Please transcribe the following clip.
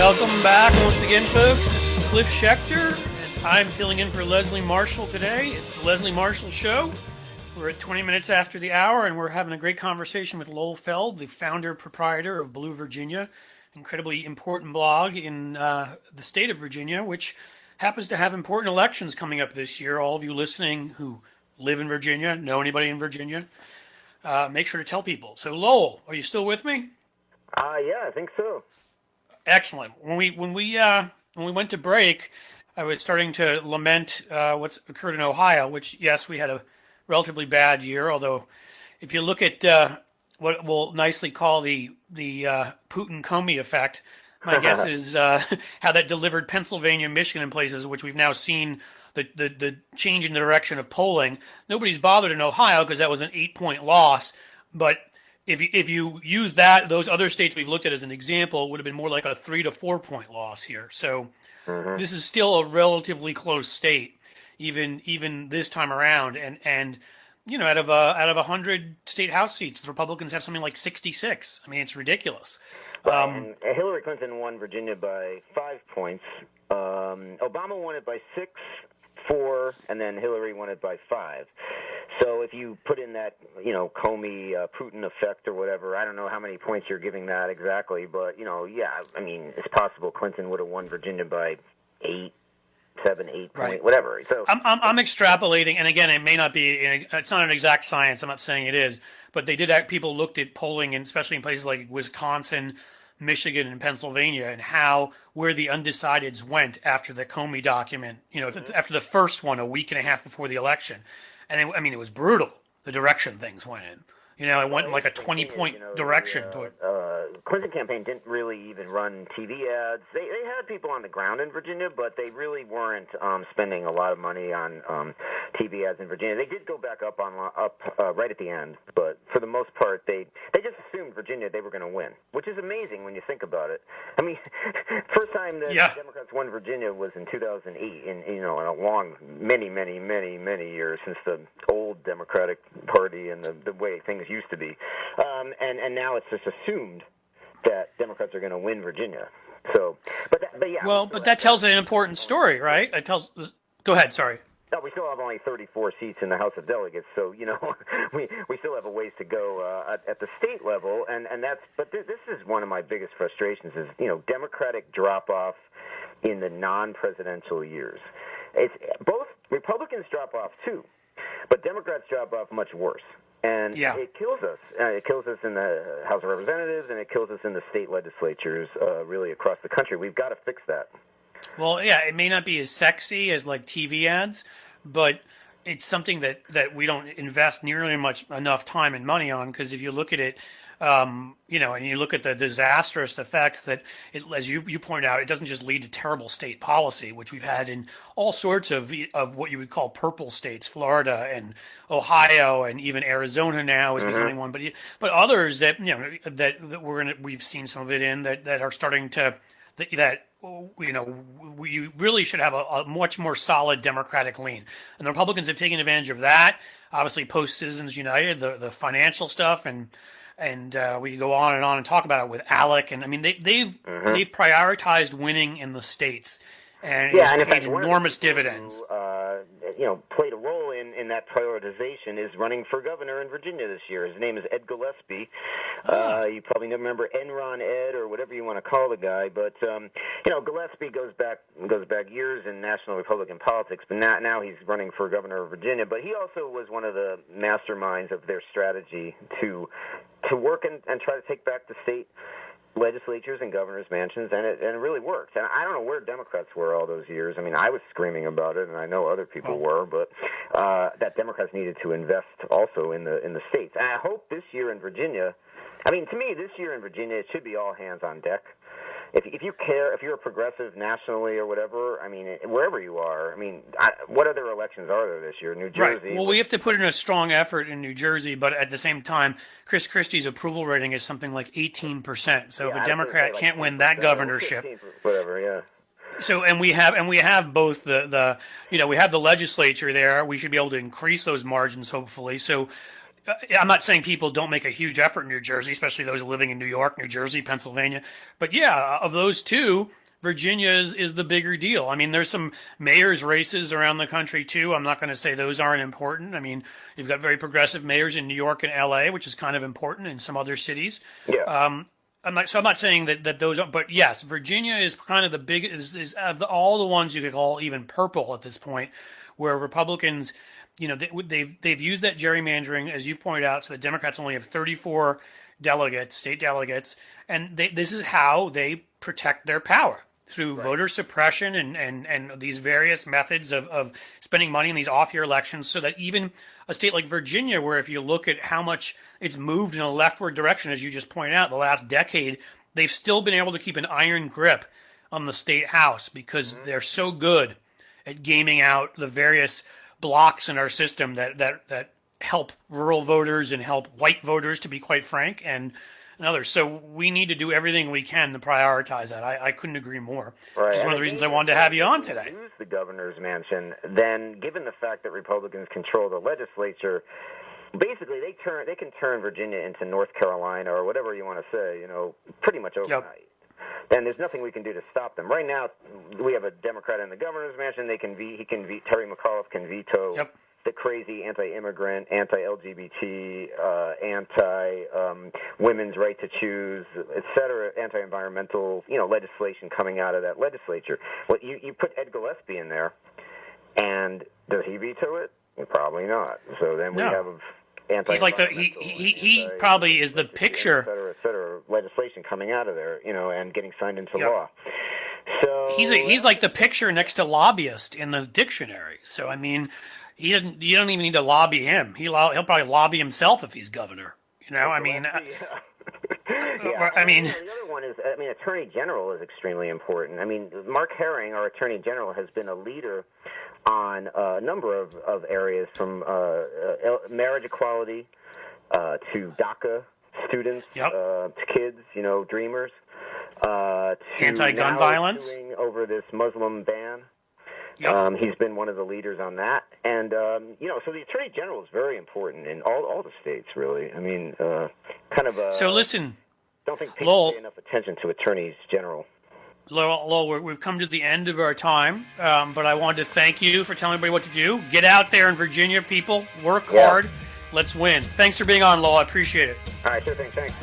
Welcome back once again, folks. This is Cliff Schechter, and I'm filling in for Leslie Marshall today. It's the Leslie Marshall Show. We're at 20 minutes after the hour, and we're having a great conversation with Lowell Feld, the founder proprietor of Blue Virginia, incredibly important blog in the state of Virginia, which happens to have important elections coming up this year. All of you listening who live in Virginia, know anybody in Virginia, make sure to tell people. So, Lowell, are you still with me? Yeah, I think so. Excellent. When we went to break, I was starting to lament what's occurred in Ohio, which, yes, we had a relatively bad year. Although, if you look at what we'll nicely call the Putin-Comey effect, my guess is how that delivered Pennsylvania, Michigan, and places, which we've now seen the change in the direction of polling. Nobody's bothered in Ohio because that was an 8-point loss, but if you use those other states we've looked at as an example, it would have been more like a 3 to 4 point loss here. So this is still a relatively close state, even this time around. And you know, out of 100 state house seats, the Republicans have something like 66. I mean, it's ridiculous. And Hillary Clinton won Virginia by 5 points. Obama won it by 6, 4, and then Hillary won it by 5. So if you put in that, Comey, Putin effect or whatever, I don't know how many points you're giving that exactly, but, yeah, I mean, it's possible Clinton would have won Virginia by 8 points, Right. whatever. So I'm extrapolating, and again, it may not be, it's not an exact science, I'm not saying it is, but people looked at polling, and especially in places like Wisconsin, Michigan, and Pennsylvania, and where the undecideds went after the Comey document, after the first one a week and a half before the election. And it was brutal, the direction things went in. It went in like a 20-point direction toward. Clinton campaign didn't really even run TV ads. They had people on the ground in Virginia, but they really weren't spending a lot of money on TV ads in Virginia. They did go back up right at the end, but for the most part, they just assumed Virginia they were going to win, which is amazing when you think about it. I mean, first time the Democrats won Virginia was in 2008, in a long, many, many, many, many years since the old Democratic Party and the way things used to be, and now it's just assumed that Democrats are going to win Virginia. So, but yeah. Well, but that tells an important story, right? Go ahead. Sorry. No, we still have only 34 seats in the House of Delegates, so we still have a ways to go at the state level, and that's. But this is one of my biggest frustrations: is Democratic drop off in the non-presidential years. It's both Republicans drop off too, but Democrats drop off much worse. And it kills us. It kills us in the House of Representatives, and it kills us in the state legislatures, really across the country. We've got to fix that. Well, yeah, it may not be as sexy as like TV ads, but it's something that we don't invest nearly enough time and money on, because if you look at it, and you look at the disastrous effects that, as you point out, it doesn't just lead to terrible state policy, which we've had in all sorts of what you would call purple states, Florida and Ohio, and even Arizona now is becoming one, but others that we've seen some of it in that are starting to we really should have a much more solid Democratic lean, and the Republicans have taken advantage of that. Obviously, post Citizens United, the financial stuff, and we could go on and talk about it with ALEC, and I mean they've prioritized winning in the states, and it's paid enormous dividends. Played a role in that prioritization is running for governor in Virginia this year. His name is Ed Gillespie. You probably remember Enron Ed or whatever you want to call the guy, but Gillespie goes back years in national Republican politics, but now he's running for governor of Virginia. But he also was one of the masterminds of their strategy to work and try to take back the state legislatures and governors' mansions, and it really worked. And I don't know where Democrats were all those years. I mean, I was screaming about it, and I know other people were, but that Democrats needed to invest also in the states. And I hope this year in Virginia, I mean, to me, this year in Virginia, it should be all hands on deck. If you care, if you're a progressive nationally or whatever, I mean, wherever you are, I mean, what other elections are there this year? New Jersey. Right. Well, we have to put in a strong effort in New Jersey, but at the same time, Chris Christie's approval rating is something like 18%. So if a Democrat can't win that governorship, whatever, yeah. So and we have both the we have the legislature there. We should be able to increase those margins hopefully. So I'm not saying people don't make a huge effort in New Jersey, especially those living in New York, New Jersey, Pennsylvania. But yeah, of those two, Virginia is the bigger deal. I mean, there's some mayor's races around the country too. I'm not going to say those aren't important. I mean, you've got very progressive mayors in New York and LA, which is kind of important in some other cities. Yeah. I'm not saying that those are, but yes, Virginia is kind of the big, is of all the ones you could call even purple at this point, where Republicans, they've used that gerrymandering, as you pointed out, so the Democrats only have 34 delegates, state delegates, and this is how they protect their power through voter suppression and these various methods of spending money in these off-year elections, so that even a state like Virginia, where if you look at how much it's moved in a leftward direction, as you just pointed out, the last decade, they've still been able to keep an iron grip on the state house because they're so good at gaming out the various blocks in our system that help rural voters and help white voters, to be quite frank, and others. So we need to do everything we can to prioritize that. I couldn't agree more. Right. Which is one of the reasons I wanted to have you on today. Use the governor's mansion, then given the fact that Republicans control the legislature, basically they can turn Virginia into North Carolina or whatever you want to say, pretty much overnight. Yep. Then there's nothing we can do to stop them. Right now, we have a Democrat in the governor's mansion. Terry McAuliffe can veto the crazy anti-immigrant, anti-LGBT, anti-women's right to choose, et cetera, anti-environmental, legislation coming out of that legislature. Well, you put Ed Gillespie in there, and does he veto it? Well, probably not. So then we have he's like he probably is the picture, et cetera, legislation coming out of there, and getting signed into law. So he's like the picture next to lobbyist in the dictionary. So I mean, you don't even need to lobby him. He'll probably lobby himself if he's governor. I mean. Yeah. I mean, the other one is, Attorney General is extremely important. I mean, Mark Herring, our Attorney General, has been a leader on a number of areas, from marriage equality to DACA students, to kids, dreamers, to anti-gun violence, over this Muslim ban. Yep. He's been one of the leaders on that, and so the Attorney General is very important in all the states, really. I mean, So listen, don't think people pay enough attention to Attorneys General. Lowell, we've come to the end of our time, but I wanted to thank you for telling everybody what to do. Get out there in Virginia, people. Work hard. Let's win. Thanks for being on, Lowell. I appreciate it. All right, sure thing. Thanks.